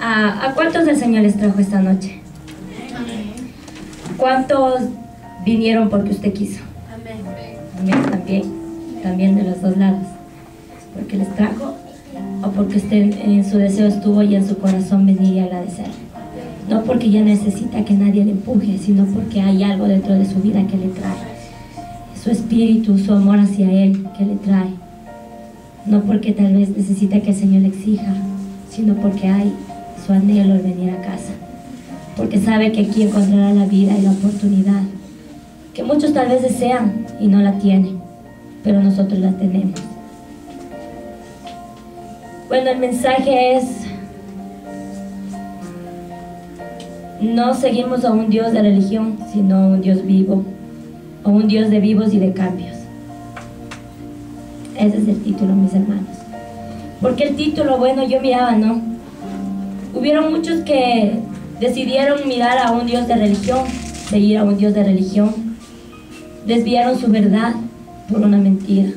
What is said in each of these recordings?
¿A cuántos el Señor les trajo esta noche? ¿Cuántos vinieron porque usted quiso? Amén, también de los dos lados. Porque les trajo o porque usted en su deseo estuvo y en su corazón venir y agradecer. No porque ya necesita que nadie le empuje, sino porque hay algo dentro de su vida que le trae. Su espíritu, su amor hacia Él que le trae. No porque tal vez necesita que el Señor le exija, sino porque hay su anhelo de venir a casa. Porque sabe que aquí encontrará la vida y la oportunidad que muchos tal vez desean y no la tienen, pero nosotros la tenemos. Bueno, el mensaje es: no seguimos a un Dios de religión, sino a un Dios vivo, a un Dios de vivos y de cambios. Ese es el título, mis hermanos. Porque el título, bueno, yo miraba, ¿no? Hubieron muchos que decidieron mirar a un Dios de religión, seguir a un Dios de religión, desviaron su verdad por una mentira.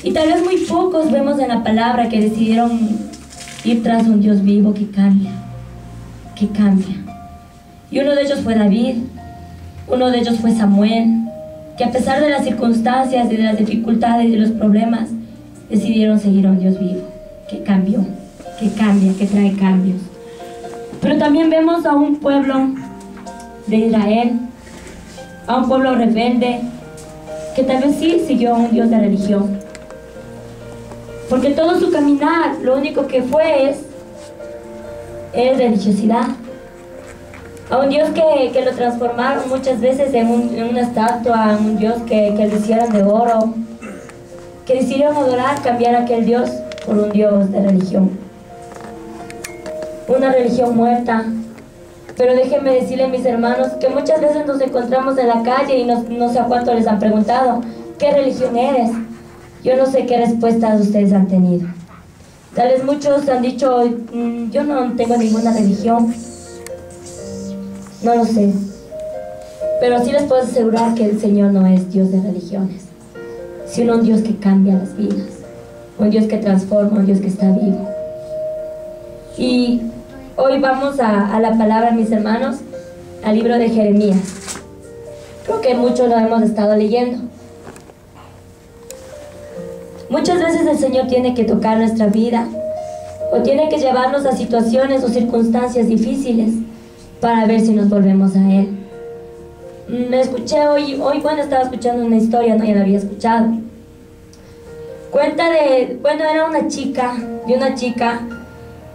Y tal vez muy pocos vemos en la palabra que decidieron ir tras un Dios vivo que cambia, que cambia. Y uno de ellos fue David, uno de ellos fue Samuel, que a pesar de las circunstancias y de las dificultades y de los problemas, decidieron seguir a un Dios vivo, que cambió, que cambia, que trae cambios. Pero también vemos a un pueblo de Israel, a un pueblo rebelde, que tal vez sí siguió a un Dios de religión. Porque todo su caminar, lo único que fue es religiosidad. A un Dios que lo transformaron muchas veces en una estatua, en un Dios que lo hicieron de oro, que decidieron adorar, cambiar aquel Dios por un Dios de religión. Una religión muerta. Pero déjenme decirles, mis hermanos, que muchas veces nos encontramos en la calle y no sé a cuánto les han preguntado: ¿qué religión eres? Yo no sé qué respuestas ustedes han tenido. Tal vez muchos han dicho: yo no tengo ninguna religión. No lo sé. Pero sí les puedo asegurar que el Señor no es Dios de religiones, sino un Dios que cambia las vidas, un Dios que transforma, un Dios que está vivo. Y hoy vamos a la palabra, mis hermanos, al libro de Jeremías. Creo que muchos lo hemos estado leyendo. Muchas veces el Señor tiene que tocar nuestra vida, o tiene que llevarnos a situaciones o circunstancias difíciles para ver si nos volvemos a Él. Me escuché hoy bueno, estaba escuchando una historia, no, ya la había escuchado. Cuenta era una chica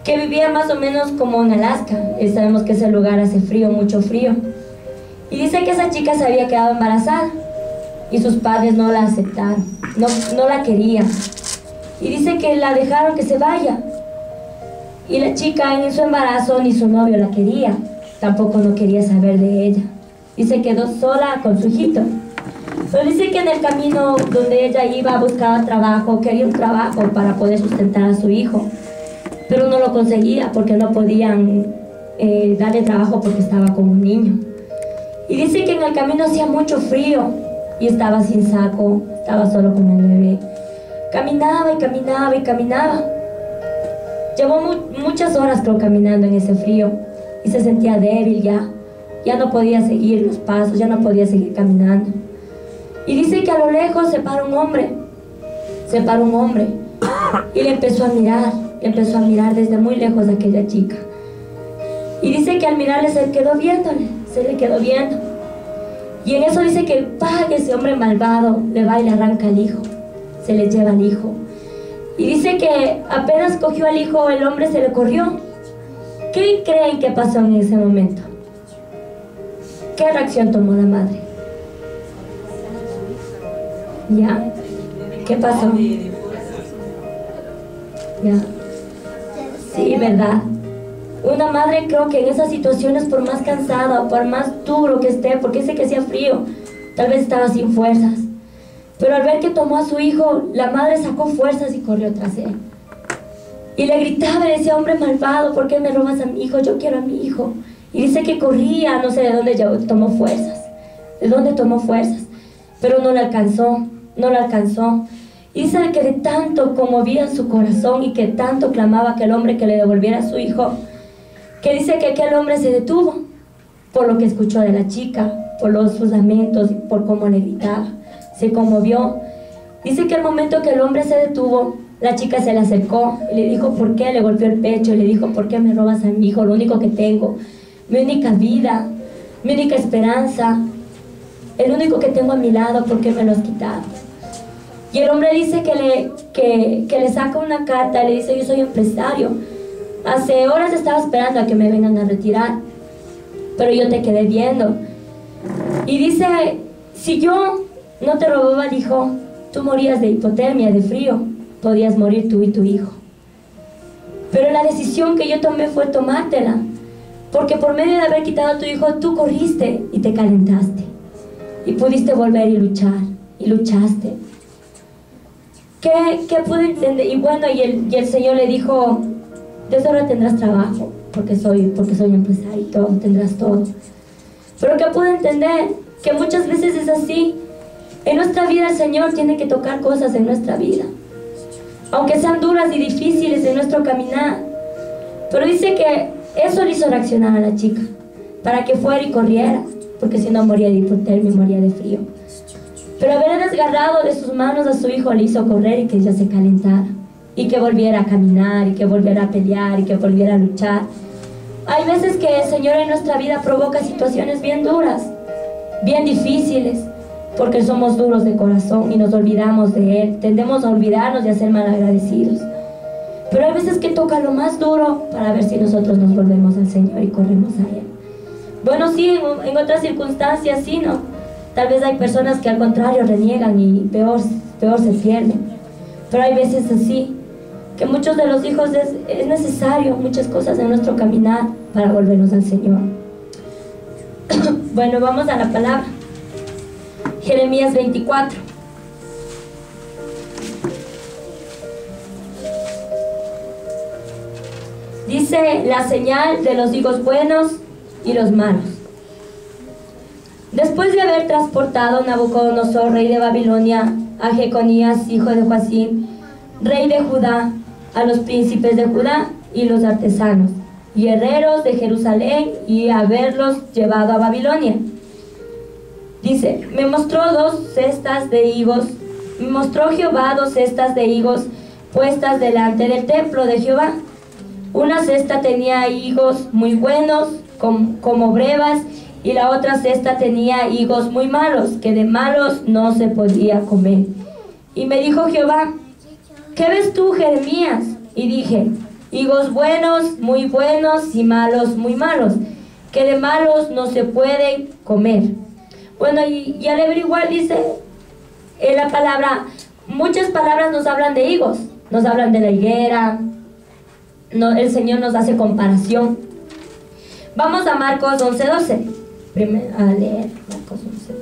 que vivía más o menos como en Alaska. Sabemos que ese lugar hace frío, mucho frío. Y dice que esa chica se había quedado embarazada y sus padres no la aceptaron, no la querían. Y dice que la dejaron que se vaya. Y la chica en su embarazo ni su novio la quería, tampoco no quería saber de ella. Y se quedó sola con su hijito. Pero dice que en el camino donde ella iba buscaba trabajo, quería un trabajo para poder sustentar a su hijo. Pero no lo conseguía porque no podían darle trabajo porque estaba como un niño. Y dice que en el camino hacía mucho frío y estaba sin saco, estaba solo con el bebé. Caminaba y caminaba y caminaba. Llevó muchas horas, creo, caminando en ese frío y se sentía débil ya no podía seguir los pasos, ya no podía seguir caminando. Y dice que a lo lejos se paró un hombre y le empezó a mirar desde muy lejos a aquella chica. Y dice que al mirarle se le quedó viendo. Y en eso dice que ese hombre malvado le va y le arranca al hijo, se le lleva al hijo. Y dice que apenas cogió al hijo, el hombre se le corrió. ¿Qué creen que pasó en ese momento? ¿Qué reacción tomó la madre? ¿Ya? ¿Qué pasó? ¿Ya? Sí, ¿verdad? Una madre, creo que en esas situaciones, por más cansada o por más duro que esté, porque dice que hacía frío, tal vez estaba sin fuerzas. Pero al ver que tomó a su hijo, la madre sacó fuerzas y corrió tras él. Y le gritaba y decía: hombre malvado, ¿por qué me robas a mi hijo? Yo quiero a mi hijo. Y dice que corría, no sé de dónde tomó fuerzas. ¿De dónde tomó fuerzas? Pero no la alcanzó. Y dice que de tanto conmovía su corazón y que tanto clamaba aquel hombre que le devolviera a su hijo, que dice que aquel hombre se detuvo por lo que escuchó de la chica, por sus lamentos y por cómo le gritaba. Se conmovió. Dice que al momento que el hombre se detuvo, la chica se le acercó y le dijo por qué, le golpeó el pecho y le dijo por qué me robas a mi hijo, lo único que tengo, mi única vida, mi única esperanza, el único que tengo a mi lado, ¿por qué me lo has quitado? Y el hombre dice que le saca una carta y le dice: yo soy empresario, hace horas estaba esperando a que me vengan a retirar, pero yo te quedé viendo. Y dice: si yo no te robaba al hijo, tú morías de hipotermia, de frío, podías morir tú y tu hijo. Pero la decisión que yo tomé fue tomártela, porque por medio de haber quitado a tu hijo, tú corriste y te calentaste, y pudiste volver y luchar, y luchaste. ¿Qué pude entender? Y bueno, y el Señor le dijo: desde ahora tendrás trabajo, porque soy empresario y todo, tendrás todo. Pero que pude entender que muchas veces es así. En nuestra vida el Señor tiene que tocar cosas en nuestra vida, aunque sean duras y difíciles en nuestro caminar. Pero dice que eso le hizo reaccionar a la chica, para que fuera y corriera, porque si no moría de hipotermia y moría de frío. Pero haber desgarrado de sus manos a su hijo le hizo correr y que ella se calentara, y que volviera a caminar, y que volviera a pelear, y que volviera a luchar. Hay veces que el Señor en nuestra vida provoca situaciones bien duras, bien difíciles, porque somos duros de corazón y nos olvidamos de Él. Tendemos a olvidarnos y a ser malagradecidos. Pero hay veces que toca lo más duro para ver si nosotros nos volvemos al Señor y corremos a Él. Bueno, sí, en otras circunstancias sí, ¿no? Tal vez hay personas que al contrario reniegan y peor se pierden. Pero hay veces así, que muchos de los hijos es necesario muchas cosas en nuestro caminar para volvernos al Señor. Bueno, vamos a la palabra. Jeremías 24. Dice: la señal de los higos buenos y los malos. Después de haber transportado Nabucodonosor, rey de Babilonia, a Jeconías, hijo de Joacim, rey de Judá, a los príncipes de Judá y los artesanos y herreros de Jerusalén, y haberlos llevado a Babilonia. Dice: me mostró Jehová 2 cestas de higos puestas delante del templo de Jehová. Una cesta tenía higos muy buenos, como brevas, y la otra cesta tenía higos muy malos, que de malos no se podía comer. Y me dijo Jehová: ¿qué ves tú, Jeremías? Y dije: higos buenos, y malos, muy malos, que de malos no se pueden comer. Bueno, y al averiguar dice la palabra, muchas palabras nos hablan de higos, nos hablan de la higuera, el Señor nos hace comparación. Vamos a Marcos 11:12. Primero a leer Marcos 11:12.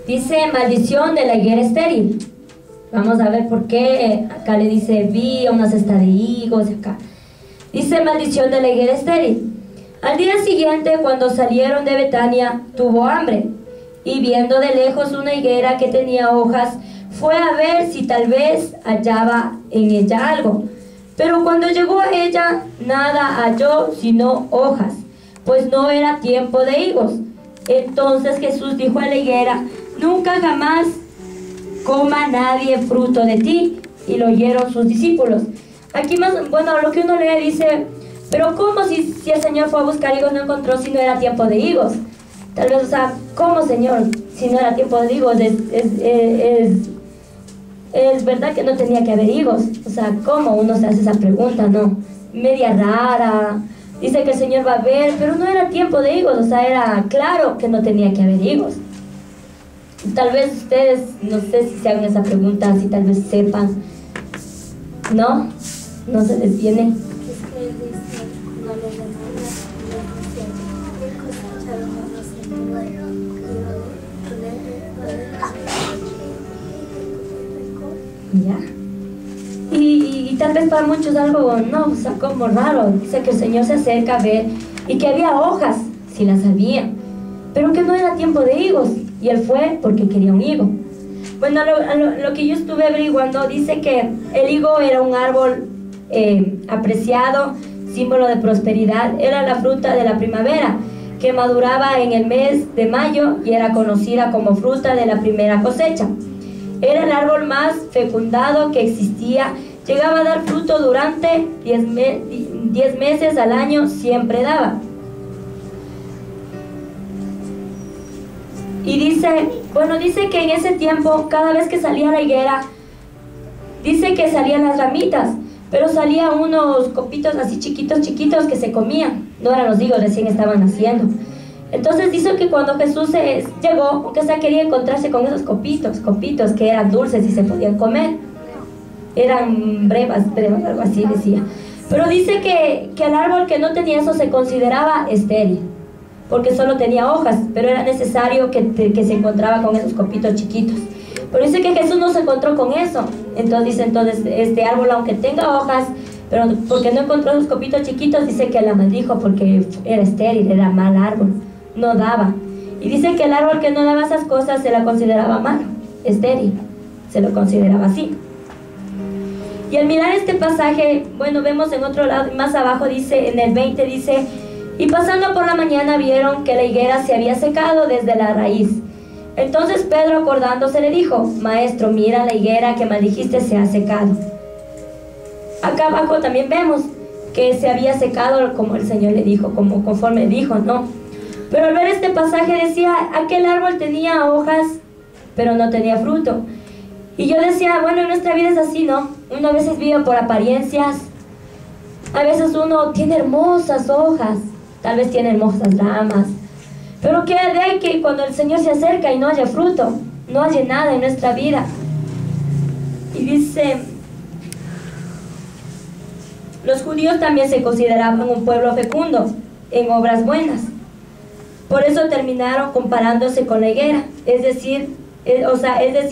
Dice: maldición de la higuera estéril. Vamos a ver por qué. Acá le dice: vi una cesta de higos. Acá dice: maldición de la higuera estéril. Al día siguiente, cuando salieron de Betania, tuvo hambre, y viendo de lejos una higuera que tenía hojas, fue a ver si tal vez hallaba en ella algo. Pero cuando llegó a ella, nada halló sino hojas, pues no era tiempo de higos. Entonces Jesús dijo a la higuera: nunca jamás coma nadie fruto de ti. Y lo oyeron sus discípulos. Aquí más, bueno, lo que uno lee dice: pero ¿cómo si el Señor fue a buscar higos no encontró si no era tiempo de higos? Tal vez, o sea, ¿cómo, Señor, si no era tiempo de higos? Es verdad que no tenía que haber higos. O sea, ¿cómo uno se hace esa pregunta, no? Media rara. Dice que el Señor va a ver, pero no era tiempo de higos. O sea, era claro que no tenía que haber higos. Tal vez ustedes, no sé si se hagan esa pregunta, si tal vez sepan. ¿No? No se les viene. Es que dice: no le demandas, no le cosecharon, no se muere, ¿Ya? Y tal vez para muchos algo, no, o sea, como raro. Dice que el Señor se acerca a ver y que había hojas, si las había, pero que no era tiempo de higos. Y él fue porque quería un higo. Bueno, lo que yo estuve averiguando dice que el higo era un árbol apreciado, símbolo de prosperidad. Era la fruta de la primavera, que maduraba en el mes de mayo y era conocida como fruta de la primera cosecha. Era el árbol más fecundado que existía. Llegaba a dar fruto durante 10 meses al año, siempre daba. Y dice que en ese tiempo, cada vez que salía la higuera, dice que salían las ramitas, pero salían unos copitos así chiquitos que se comían. No eran los higos, recién estaban naciendo. Entonces dice que cuando Jesús llegó, aunque sea quería encontrarse con esos copitos que eran dulces y se podían comer. Eran brevas, algo así decía. Pero dice que el árbol que no tenía eso se consideraba estéril, porque solo tenía hojas, pero era necesario que se encontraba con esos copitos chiquitos. Pero dice que Jesús no se encontró con eso. Entonces dice, este árbol, aunque tenga hojas, pero porque no encontró esos copitos chiquitos, dice que la maldijo porque era estéril, era mal árbol, no daba. Y dice que el árbol que no daba esas cosas se la consideraba malo, estéril, se lo consideraba así. Y al mirar este pasaje, bueno, vemos en otro lado, más abajo dice, en el 20 dice: y pasando por la mañana vieron que la higuera se había secado desde la raíz. Entonces Pedro, acordándose, le dijo: Maestro, mira, la higuera que maldijiste se ha secado. Acá abajo también vemos que se había secado como el Señor le dijo, como conforme dijo, ¿no? Pero al ver este pasaje decía, aquel árbol tenía hojas, pero no tenía fruto. Y yo decía, bueno, en nuestra vida es así, ¿no? Uno a veces vive por apariencias, a veces uno tiene hermosas hojas, tal vez tiene hermosas ramas, pero ¿qué de ahí que cuando el Señor se acerca y no haya fruto, no haya nada en nuestra vida? Y dice, los judíos también se consideraban un pueblo fecundo en obras buenas. Por eso terminaron comparándose con la higuera. Es decir,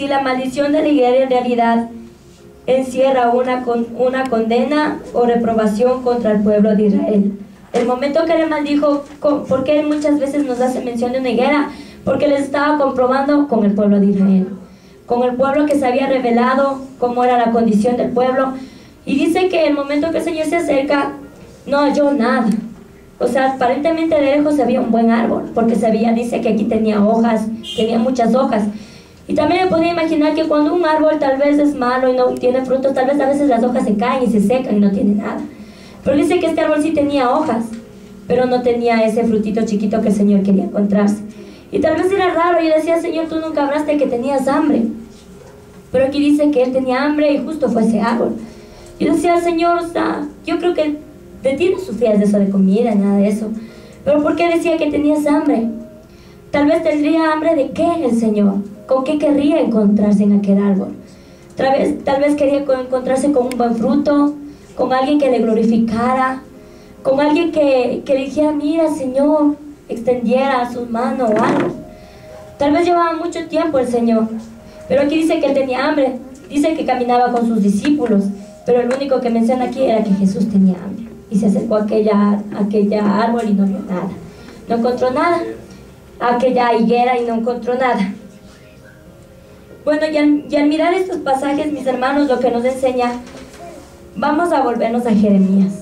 la maldición de la higuera en realidad encierra una condena o reprobación contra el pueblo de Israel. El momento que le maldijo, porque él muchas veces nos hace mención de una higuera, porque les estaba comprobando con el pueblo de Israel, con el pueblo que se había revelado cómo era la condición del pueblo. Y dice que el momento que el Señor se acerca, no halló nada. O sea, aparentemente de lejos se veía un buen árbol, porque dice que aquí tenía hojas, tenía muchas hojas. Y también me podía imaginar que cuando un árbol tal vez es malo y no tiene frutos, tal vez a veces las hojas se caen y se secan y no tiene nada. Pero dice que este árbol sí tenía hojas, pero no tenía ese frutito chiquito que el Señor quería encontrarse. Y tal vez era raro, yo decía, Señor, tú nunca hablaste que tenías hambre. Pero aquí dice que él tenía hambre y justo fue ese árbol. Yo decía, Señor, o sea, yo creo que de ti no sufrías de eso de comida, nada de eso. Pero ¿por qué decía que tenías hambre? Tal vez tendría hambre de qué el Señor, con qué querría encontrarse en aquel árbol. Tal vez quería encontrarse con un buen fruto, con alguien que le glorificara, con alguien que le dijera, mira, Señor, extendiera sus manos o algo. Tal vez llevaba mucho tiempo el Señor, pero aquí dice que él tenía hambre, dice que caminaba con sus discípulos, pero el único que menciona aquí era que Jesús tenía hambre. Y se acercó a aquella árbol y no vio nada. No encontró nada. A aquella higuera y no encontró nada. Bueno, y al mirar estos pasajes, mis hermanos, lo que nos enseña, vamos a volvernos a Jeremías.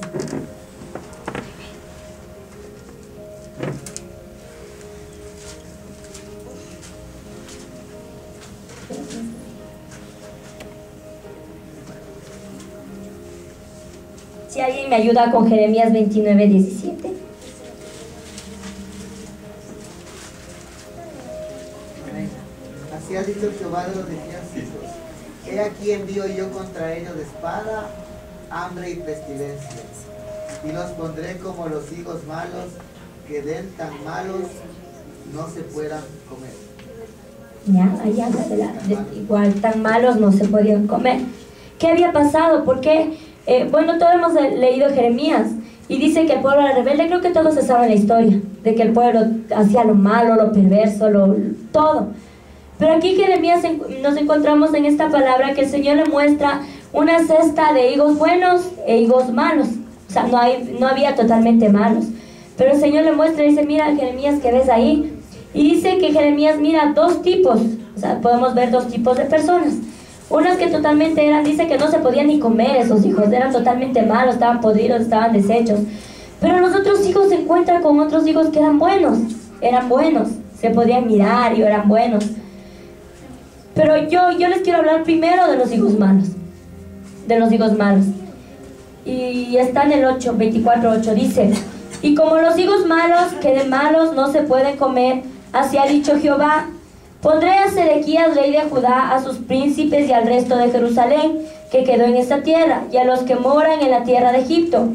Si alguien me ayuda con Jeremías 29:17. Así ha dicho Jehová de los ejércitos: he aquí envío yo contra ellos espada, hambre y pestilencia, y los pondré como los higos malos, que den tan malos no se puedan comer. Ya, allá igual tan malos no se podían comer. ¿Qué había pasado? ¿Por qué? Bueno, todos hemos leído Jeremías y dice que el pueblo era rebelde. Creo que todos se saben la historia de que el pueblo hacía lo malo, lo perverso, todo. Pero aquí Jeremías nos encontramos en esta palabra que el Señor le muestra una cesta de higos buenos e higos malos. O sea, no había totalmente malos. Pero el Señor le muestra y dice, mira Jeremías, ¿qué ves ahí? Y dice que Jeremías mira dos tipos. O sea, podemos ver dos tipos de personas. Unas que totalmente dice que no se podían ni comer esos hijos, eran totalmente malos, estaban podridos, estaban deshechos. Pero los otros hijos se encuentran con otros hijos que eran buenos, se podían mirar y eran buenos. Pero yo les quiero hablar primero de los higos malos, Y está en el 24:8, dice, y como los higos malos, que de malos no se pueden comer, así ha dicho Jehová, pondré a Sedequías, rey de Judá, a sus príncipes y al resto de Jerusalén, que quedó en esta tierra, y a los que moran en la tierra de Egipto.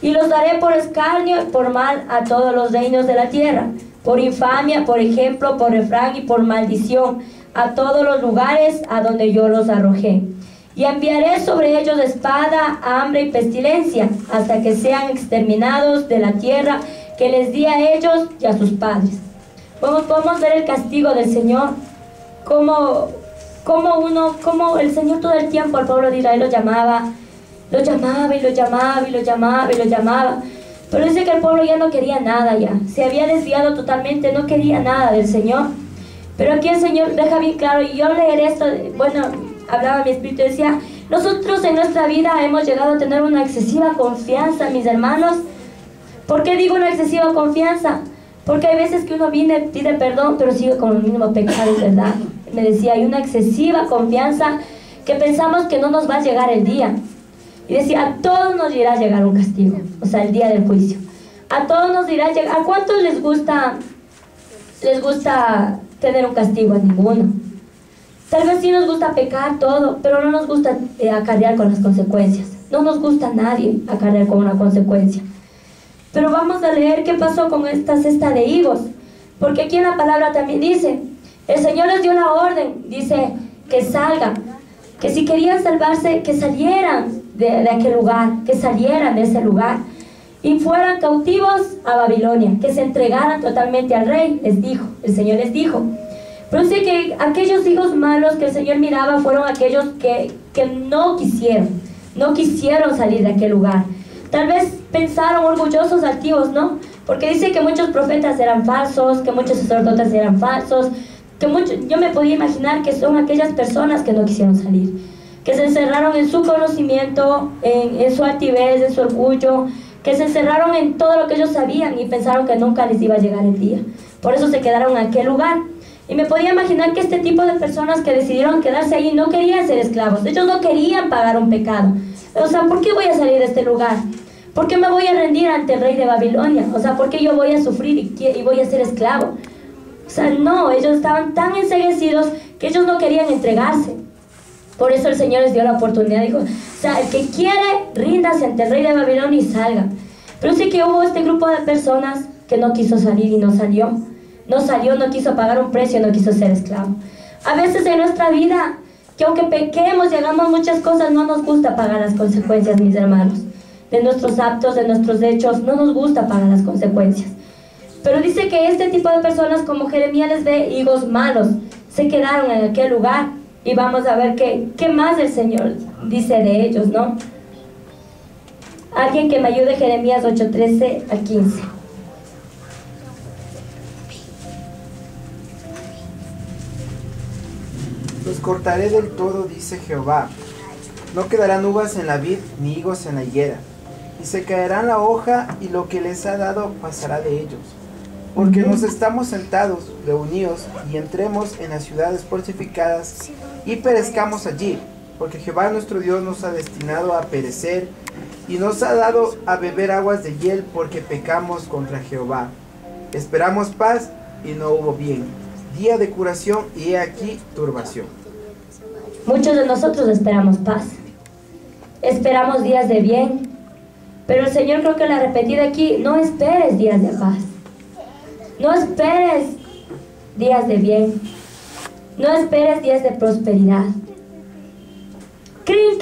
Y los daré por escarnio y por mal a todos los reinos de la tierra, por infamia, por ejemplo, por refrán y por maldición, a todos los lugares a donde yo los arrojé. Y enviaré sobre ellos espada, hambre y pestilencia, hasta que sean exterminados de la tierra que les di a ellos y a sus padres. Podemos ver el castigo del Señor, como el Señor todo el tiempo al pueblo de Israel lo llamaba. Pero dice que el pueblo ya no quería nada ya, se había desviado totalmente, no quería nada del Señor. Pero aquí el Señor deja bien claro, y yo leeré esto, hablaba mi espíritu y decía, nosotros en nuestra vida hemos llegado a tener una excesiva confianza, mis hermanos. ¿Por qué digo una excesiva confianza? Porque hay veces que uno viene, pide perdón, pero sigue con el mismo pecado, ¿verdad? Me decía, hay una excesiva confianza que pensamos que no nos va a llegar el día. Y decía, a todos nos irá a llegar un castigo, o sea, el día del juicio. A todos nos irá a llegar. ¿A cuántos les gusta tener un castigo? A ninguno. Tal vez sí nos gusta pecar todo, pero no nos gusta acarrear con las consecuencias. No nos gusta a nadie acarrear con una consecuencia. Pero vamos a leer qué pasó con esta cesta de higos, porque aquí en la palabra también dice, el Señor les dio la orden, dice, que salgan, que si querían salvarse, que salieran de aquel lugar, que salieran de ese lugar, y fueran cautivos a Babilonia, que se entregaran totalmente al rey, les dijo, el Señor les dijo. Pero dice que aquellos hijos malos que el Señor miraba fueron aquellos que no quisieron salir de aquel lugar. Tal vez pensaron orgullosos, altivos, ¿no? Porque dice que muchos profetas eran falsos, que muchos sacerdotes eran falsos, yo me podía imaginar que son aquellas personas que no quisieron salir, que se encerraron en su conocimiento, en su altivez, en su orgullo, que se encerraron en todo lo que ellos sabían y pensaron que nunca les iba a llegar el día. Por eso se quedaron en aquel lugar. Y me podía imaginar que este tipo de personas que decidieron quedarse ahí no querían ser esclavos. Ellos no querían pagar un pecado. O sea, ¿por qué voy a salir de este lugar? ¿Por qué me voy a rendir ante el rey de Babilonia? O sea, ¿por qué yo voy a sufrir y voy a ser esclavo? O sea, no, ellos estaban tan enceguecidos que ellos no querían entregarse. Por eso el Señor les dio la oportunidad. Dijo, o sea, el que quiere, ríndase ante el rey de Babilonia y salga. Pero sí que hubo este grupo de personas que no quiso salir y no salió. No salió, no quiso pagar un precio, no quiso ser esclavo. A veces en nuestra vida, que aunque pequemos y hagamos muchas cosas, no nos gusta pagar las consecuencias, mis hermanos. De nuestros actos, de nuestros hechos, no nos gusta pagar las consecuencias. Pero dice que este tipo de personas, como Jeremías les ve higos malos, se quedaron en aquel lugar. Y vamos a ver qué más el Señor dice de ellos, ¿no? Alguien que me ayude, Jeremías 8:13 al 15. Los cortaré del todo, dice Jehová. No quedarán uvas en la vid, ni higos en la higuera. Y se caerán la hoja, y lo que les ha dado pasará de ellos. Porque nos estamos sentados, reunidos, y entremos en las ciudades fortificadas, y perezcamos allí. Porque Jehová nuestro Dios nos ha destinado a perecer, y nos ha dado a beber aguas de hiel, porque pecamos contra Jehová. Esperamos paz, y no hubo bien. Día de curación, y he aquí turbación. Muchos de nosotros esperamos paz. Esperamos días de bien. Pero el Señor creo que le ha repetido aquí, no esperes días de paz. No esperes días de bien. No esperes días de prosperidad. ¿Creen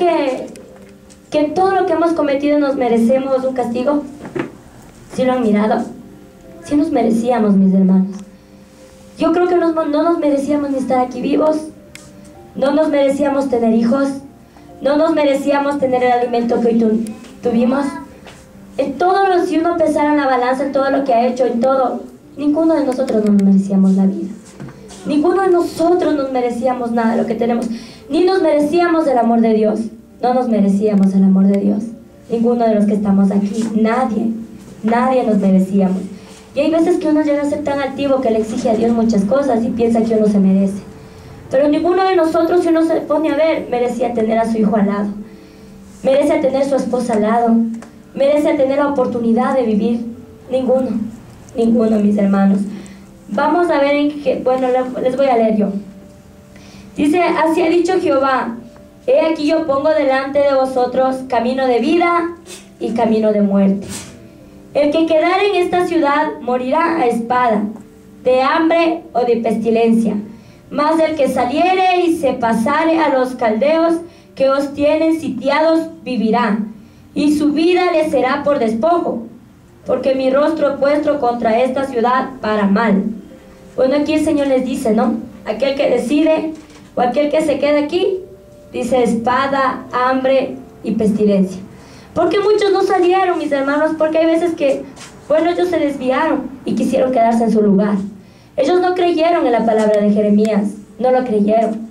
que en todo lo que hemos cometido nos merecemos un castigo? ¿Sí lo han mirado? Sí nos merecíamos, mis hermanos. Yo creo que no nos merecíamos ni estar aquí vivos, no nos merecíamos tener hijos, no nos merecíamos tener el alimento que hoy tuvimos. En todo lo, si uno pesara en la balanza, en todo lo que ha hecho, en todo, ninguno de nosotros nos merecíamos la vida. Ninguno de nosotros nos merecíamos nada de lo que tenemos, ni nos merecíamos el amor de Dios. No nos merecíamos el amor de Dios. Ninguno de los que estamos aquí, nadie nos merecíamos. Y hay veces que uno llega a ser tan altivo que le exige a Dios muchas cosas y piensa que uno se merece. Pero ninguno de nosotros, si uno se pone a ver, merecía tener a su hijo al lado, merece tener a su esposa al lado, merece tener la oportunidad de vivir. Ninguno, mis hermanos. Vamos a ver en qué, bueno, les voy a leer yo. Dice, así ha dicho Jehová, he aquí yo pongo delante de vosotros camino de vida y camino de muerte. El que quedare en esta ciudad morirá a espada, de hambre o de pestilencia. Mas el que saliere y se pasare a los caldeos que os tienen sitiados vivirá, y su vida le será por despojo, porque mi rostro he puesto contra esta ciudad para mal. Bueno, aquí el Señor les dice, ¿no? Aquel que decide o aquel que se queda aquí, dice espada, hambre y pestilencia. Porque muchos no salieron, mis hermanos, porque hay veces que, bueno, ellos se desviaron y quisieron quedarse en su lugar. Ellos no creyeron en la palabra de Jeremías, no lo creyeron.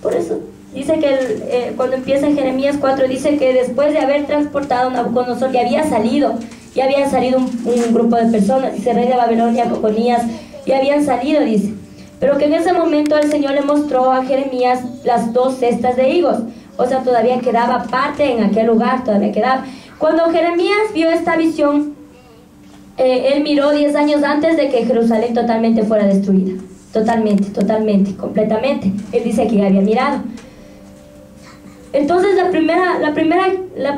Por eso dice que cuando empieza en Jeremías 4, dice que después de haber transportado a Nabucodonosor, ya había salido un grupo de personas, dice rey de Babilonia, Coconías, y habían salido, dice. Pero que en ese momento el Señor le mostró a Jeremías las 2 cestas de higos. O sea, todavía quedaba parte en aquel lugar, todavía quedaba. Cuando Jeremías vio esta visión, él miró 10 años antes de que Jerusalén totalmente fuera destruida. Totalmente, completamente. Él dice que ya había mirado. Entonces la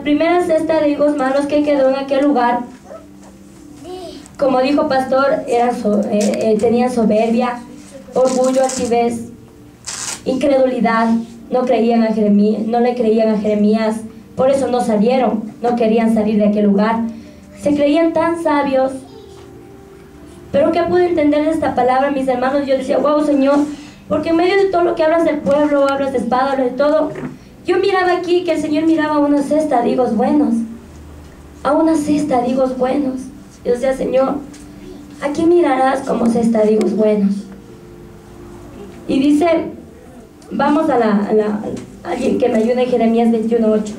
primera cesta de higos malos que quedó en aquel lugar, como dijo Pastor, tenían soberbia, orgullo, altivez, incredulidad. No le creían a Jeremías, por eso no salieron, no querían salir de aquel lugar. Se creían tan sabios. Pero ¿qué pude entender de esta palabra, mis hermanos? Yo decía, wow, Señor, porque en medio de todo lo que hablas del pueblo, hablas de espada, hablas de todo, yo miraba aquí que el Señor miraba a una cesta de higos buenos. Yo decía, Señor, ¿a quién mirarás como cesta de higos buenos? Y dice, vamos a alguien que me ayude en Jeremías 21:8.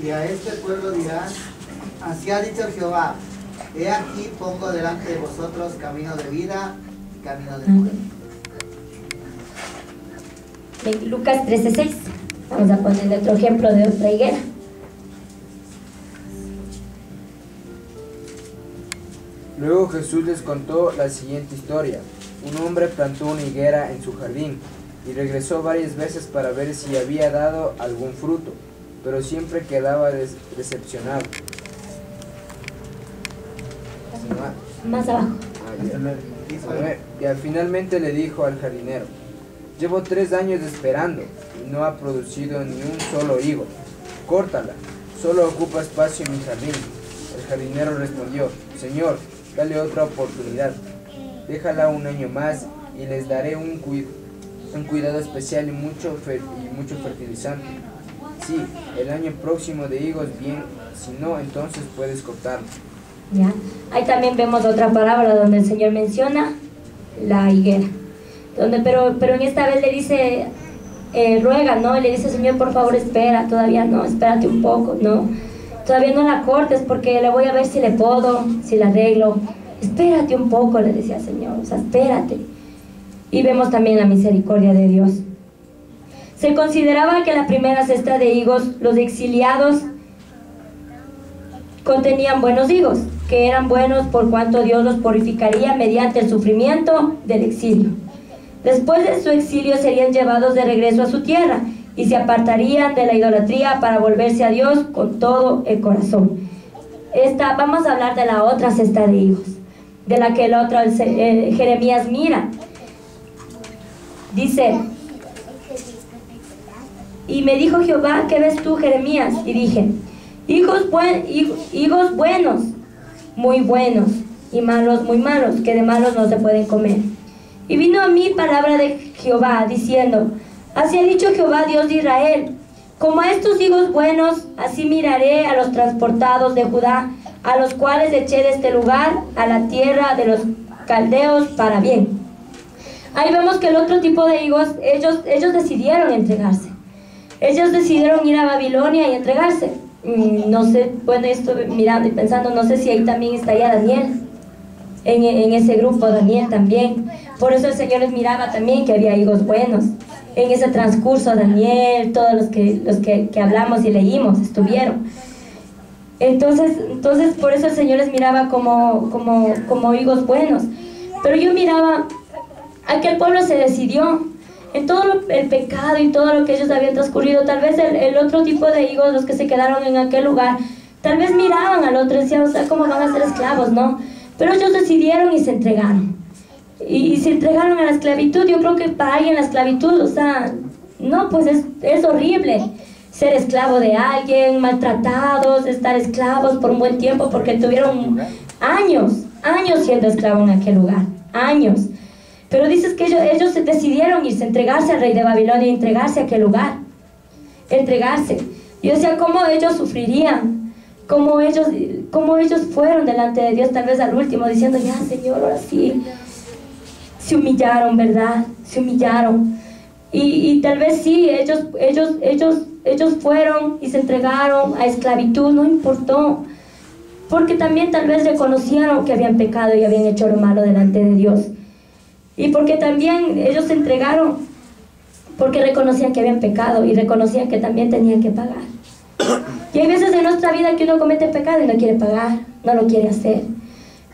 Y a este pueblo dirán, así ha dicho Jehová, he aquí pongo delante de vosotros camino de vida y camino de muerte. Lucas 13:6. Vamos a poner otro ejemplo de otra higuera. Luego Jesús les contó la siguiente historia. Un hombre plantó una higuera en su jardín y regresó varias veces para ver si había dado algún fruto, pero siempre quedaba decepcionado. Más abajo. Y finalmente le dijo al jardinero, llevo 3 años esperando y no ha producido ni un solo higo. Córtala, solo ocupa espacio en mi jardín. El jardinero respondió, Señor, dale otra oportunidad. Déjala un año más y les daré un cuidado especial y mucho fertilizante. Sí, el año próximo de higos bien, si no, entonces puedes cortarlo. ¿Ya? Ahí también vemos otra parábola donde el Señor menciona la higuera. Pero en esta vez le dice, ruega, ¿no? Le dice, Señor, por favor, espera, todavía no, espérate un poco, no. Todavía no la cortes porque le voy a ver si le podo, si la arreglo. Espérate un poco, le decía el Señor, o sea, espérate. Y vemos también la misericordia de Dios. Se consideraba que la primera cesta de higos, los exiliados, contenían buenos higos, que eran buenos por cuanto Dios los purificaría mediante el sufrimiento del exilio. Después de su exilio serían llevados de regreso a su tierra y se apartarían de la idolatría para volverse a Dios con todo el corazón. Vamos a hablar de la otra cesta de higos, de la que el otro Jeremías mira. Dice, y me dijo Jehová, ¿qué ves tú, Jeremías? Y dije, higos buenos, muy buenos, y malos, muy malos, que de malos no se pueden comer. Y vino a mí palabra de Jehová, diciendo: así ha dicho Jehová, Dios de Israel, como a estos higos buenos, así miraré a los transportados de Judá, a los cuales eché de este lugar, a la tierra de los caldeos, para bien. Ahí vemos que el otro tipo de higos, ellos decidieron entregarse. Ellos decidieron ir a Babilonia y entregarse. No sé, bueno, estoy mirando y pensando, no sé si ahí también estaría Daniel. En ese grupo Daniel también. Por eso el Señor les miraba también que había higos buenos. En ese transcurso Daniel, todos los que hablamos y leímos estuvieron. Entonces por eso el Señor les miraba como higos buenos. Pero yo miraba, aquel pueblo se decidió en todo el pecado y todo lo que ellos habían transcurrido. Tal vez el otro tipo de higos, los que se quedaron en aquel lugar, tal vez miraban al otro y decían, o sea, ¿cómo van a ser esclavos? No, pero ellos decidieron y se entregaron. Y se entregaron a la esclavitud. Yo creo que para alguien la esclavitud, o sea, no, pues es horrible ser esclavo de alguien, maltratados, estar esclavos por un buen tiempo, porque tuvieron años siendo esclavos en aquel lugar, años. Pero dices que ellos decidieron irse, entregarse al rey de Babilonia, entregarse a aquel lugar, entregarse. Y yo decía, ¿cómo ellos sufrirían? ¿Cómo ellos fueron delante de Dios, tal vez al último, diciendo, ya Señor, ahora sí? Se humillaron, ¿verdad? Se humillaron. Y tal vez sí, ellos fueron y se entregaron a esclavitud, no importó. Porque también tal vez reconocieron que habían pecado y habían hecho lo malo delante de Dios. Y porque también ellos se entregaron porque reconocían que habían pecado y reconocían que también tenían que pagar. Y hay veces en nuestra vida que uno comete pecado y no quiere pagar, no lo quiere hacer.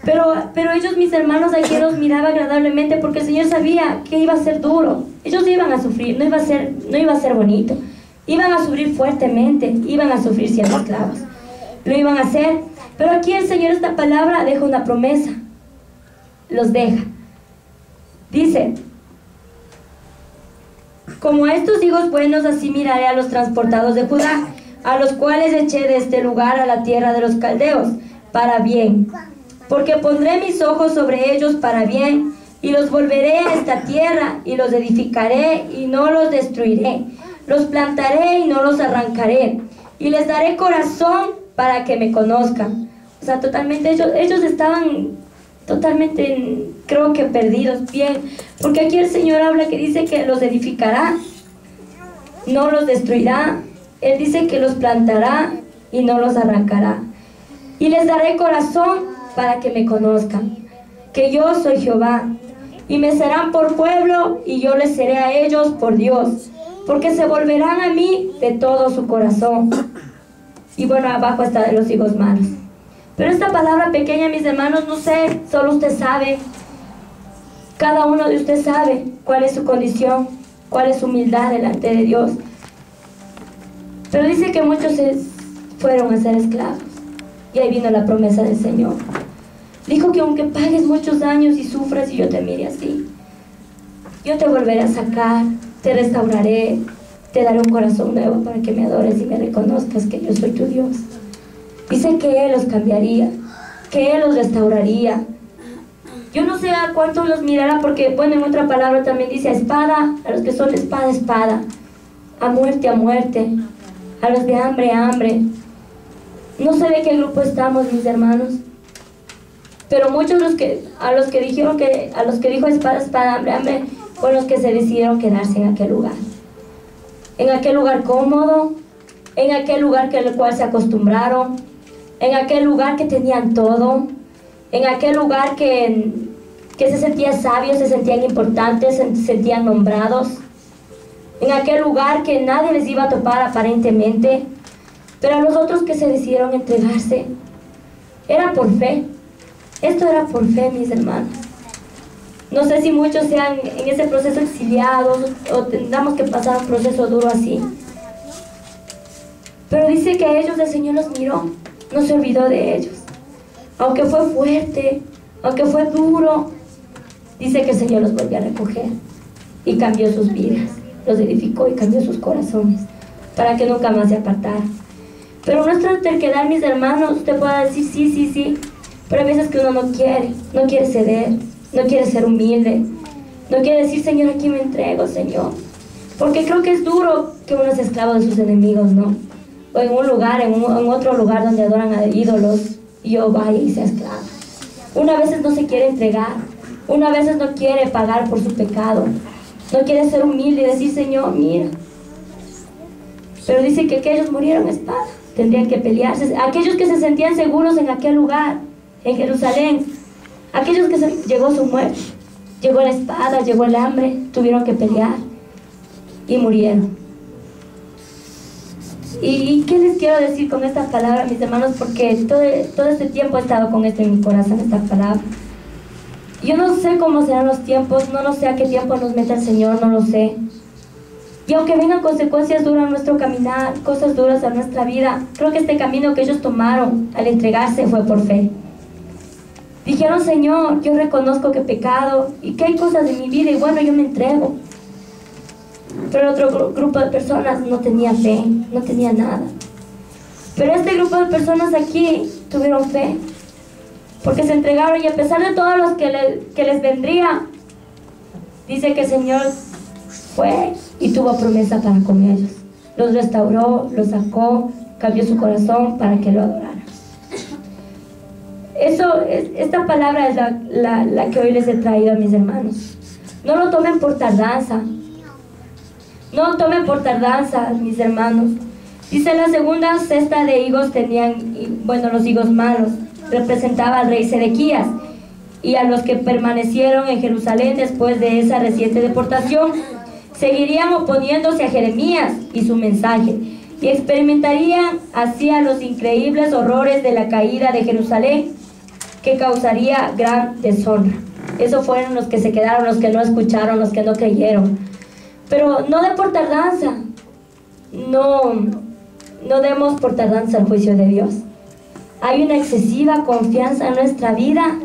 Pero ellos, mis hermanos, aquí los miraba agradablemente porque el Señor sabía que iba a ser duro. Ellos iban a sufrir, no iba a ser bonito. Iban a sufrir fuertemente, iban a sufrir siendo esclavos. Lo iban a hacer. Pero aquí el Señor, esta palabra, deja una promesa. Los deja. Dice, como a estos higos buenos, así miraré a los transportados de Judá, a los cuales eché de este lugar a la tierra de los caldeos, para bien. Porque pondré mis ojos sobre ellos para bien, y los volveré a esta tierra, y los edificaré, y no los destruiré. Los plantaré y no los arrancaré, y les daré corazón para que me conozcan. O sea, totalmente, ellos estaban totalmente, creo que perdidos, bien. Porque aquí el Señor habla que dice que los edificará, no los destruirá. Él dice que los plantará y no los arrancará. Y les daré corazón para que me conozcan, que yo soy Jehová. Y me serán por pueblo, y yo les seré a ellos por Dios, porque se volverán a mí de todo su corazón. Y bueno, abajo está de los higos malos. Pero esta palabra pequeña, mis hermanos, no sé, solo usted sabe. Cada uno de ustedes sabe cuál es su condición, cuál es su humildad delante de Dios. Pero dice que muchos fueron a ser esclavos. Y ahí vino la promesa del Señor. Dijo que aunque pagues muchos años y sufras y yo te mire así, yo te volveré a sacar, te restauraré, te daré un corazón nuevo para que me adores y me reconozcas que yo soy tu Dios. Dice que Él los cambiaría, que Él los restauraría. Yo no sé a cuántos los mirará, porque bueno, en otra palabra también dice a espada, a los que son espada, espada, a muerte, a los de hambre, hambre. No sé de qué grupo estamos, mis hermanos, pero muchos a los que dijo espada, espada, hambre, hambre, fueron los que se decidieron quedarse en aquel lugar cómodo, en aquel lugar al cual se acostumbraron, en aquel lugar que tenían todo, en aquel lugar que se sentían sabios, se sentían importantes, se sentían nombrados, en aquel lugar que nadie les iba a topar aparentemente. Pero a los otros que se decidieron entregarse, era por fe. Esto era por fe, mis hermanos. No sé si muchos sean en ese proceso exiliados o tengamos que pasar un proceso duro así. Pero dice que a ellos el Señor los miró, no se olvidó de ellos. Aunque fue fuerte, aunque fue duro, dice que el Señor los volvió a recoger y cambió sus vidas, los edificó y cambió sus corazones para que nunca más se apartaran. Pero nuestra terquedad, mis hermanos, usted pueda decir sí, Pero a veces que uno no quiere ceder, no quiere ser humilde, no quiere decir, Señor, aquí me entrego, Señor. Porque creo que es duro que uno es esclavo de sus enemigos, ¿no? O en un lugar, en otro lugar donde adoran a ídolos, y yo vaya y sea esclavo. Una a veces no se quiere entregar, una a veces no quiere pagar por su pecado, no quiere ser humilde y decir, Señor, mira. Pero dice que aquellos murieron a espada, tendrían que pelearse. Aquellos que se sentían seguros en aquel lugar, en Jerusalén, aquellos que llegó su muerte, llegó la espada, llegó el hambre, tuvieron que pelear y murieron. ¿Y qué les quiero decir con esta palabra, mis hermanos? Porque todo este tiempo he estado con esto en mi corazón, esta palabra. Yo no sé cómo serán los tiempos, no sé a qué tiempo nos mete el Señor, no lo sé. Y aunque vengan consecuencias duras a nuestro caminar, cosas duras a nuestra vida, creo que este camino que ellos tomaron al entregarse fue por fe. Dijeron, Señor, yo reconozco que he pecado y que hay cosas de mi vida y bueno, yo me entrego. Pero el otro grupo de personas no tenía fe, no tenía nada. Pero este grupo de personas aquí tuvieron fe, porque se entregaron y a pesar de todo lo que les vendría, dice que el Señor fue y tuvo promesa para con ellos. Los restauró, los sacó, cambió su corazón para que lo adoraran. Esta palabra es la que hoy les he traído a mis hermanos. No lo tomen por tardanza. No tomen por tardanza, mis hermanos. Dice la segunda cesta de higos tenían, bueno, los higos malos, representaba al rey Sedequías y a los que permanecieron en Jerusalén después de esa reciente deportación, seguirían oponiéndose a Jeremías y su mensaje y experimentarían así a los increíbles horrores de la caída de Jerusalén que causaría gran deshonra. Esos fueron los que se quedaron, los que no escucharon, los que no creyeron. Pero no de por tardanza, no demos por tardanza el juicio de Dios. Hay una excesiva confianza en nuestra vida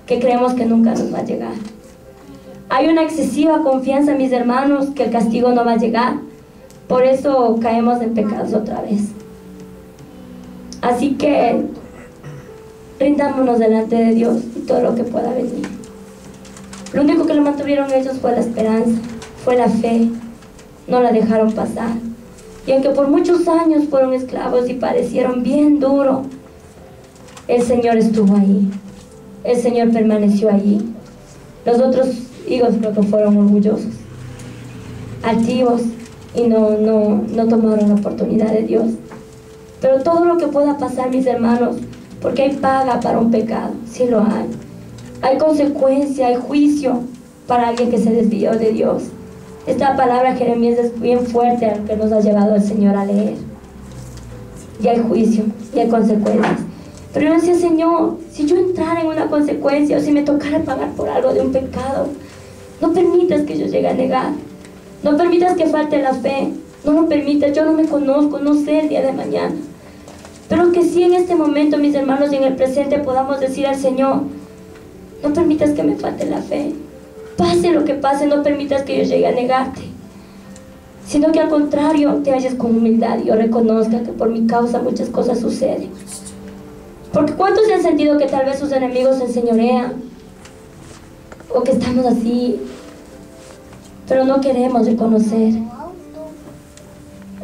que creemos que nunca nos va a llegar. Hay una excesiva confianza, mis hermanos, que el castigo no va a llegar. Por eso caemos en pecados otra vez. Así que rindámonos delante de Dios y todo lo que pueda venir. Lo único que lo mantuvieron ellos fue la esperanza, fue la fe. No la dejaron pasar. Y aunque por muchos años fueron esclavos y padecieron bien duro, el Señor estuvo ahí. El Señor permaneció allí. Los otros hijos creo que fueron orgullosos, altivos, y no tomaron la oportunidad de Dios. Pero todo lo que pueda pasar, mis hermanos, porque hay paga para un pecado, sí lo hay. Hay consecuencia, hay juicio para alguien que se desvió de Dios. Esta palabra Jeremías es bien fuerte al que nos ha llevado el Señor a leer. Y hay juicio, y hay consecuencias. Pero yo decía, Señor, si yo entrara en una consecuencia o si me tocara pagar por algo de un pecado, no permitas que yo llegue a negar. No permitas que falte la fe. No lo permitas, yo no me conozco, no sé el día de mañana. Pero que sí en este momento, mis hermanos, y en el presente podamos decir al Señor, no permitas que me falte la fe. Pase lo que pase, no permitas que yo llegue a negarte, sino que al contrario te halles con humildad y yo reconozca que por mi causa muchas cosas suceden. Porque ¿cuántos se han sentido que tal vez sus enemigos se enseñorean? O que estamos así, pero no queremos reconocer.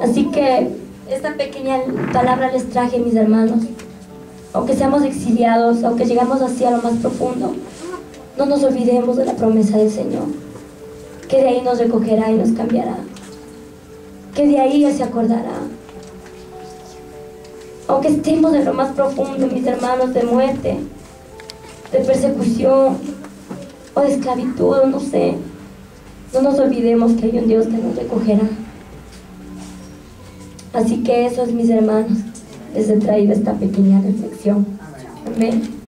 Así que esta pequeña palabra les traje, mis hermanos. Aunque seamos exiliados, aunque llegamos así a lo más profundo, no nos olvidemos de la promesa del Señor, que de ahí nos recogerá y nos cambiará, que de ahí Él se acordará. Aunque estemos en lo más profundo, mis hermanos, de muerte, de persecución o de esclavitud, no sé, no nos olvidemos que hay un Dios que nos recogerá. Así que eso es, mis hermanos, les he traído esta pequeña reflexión. Amén.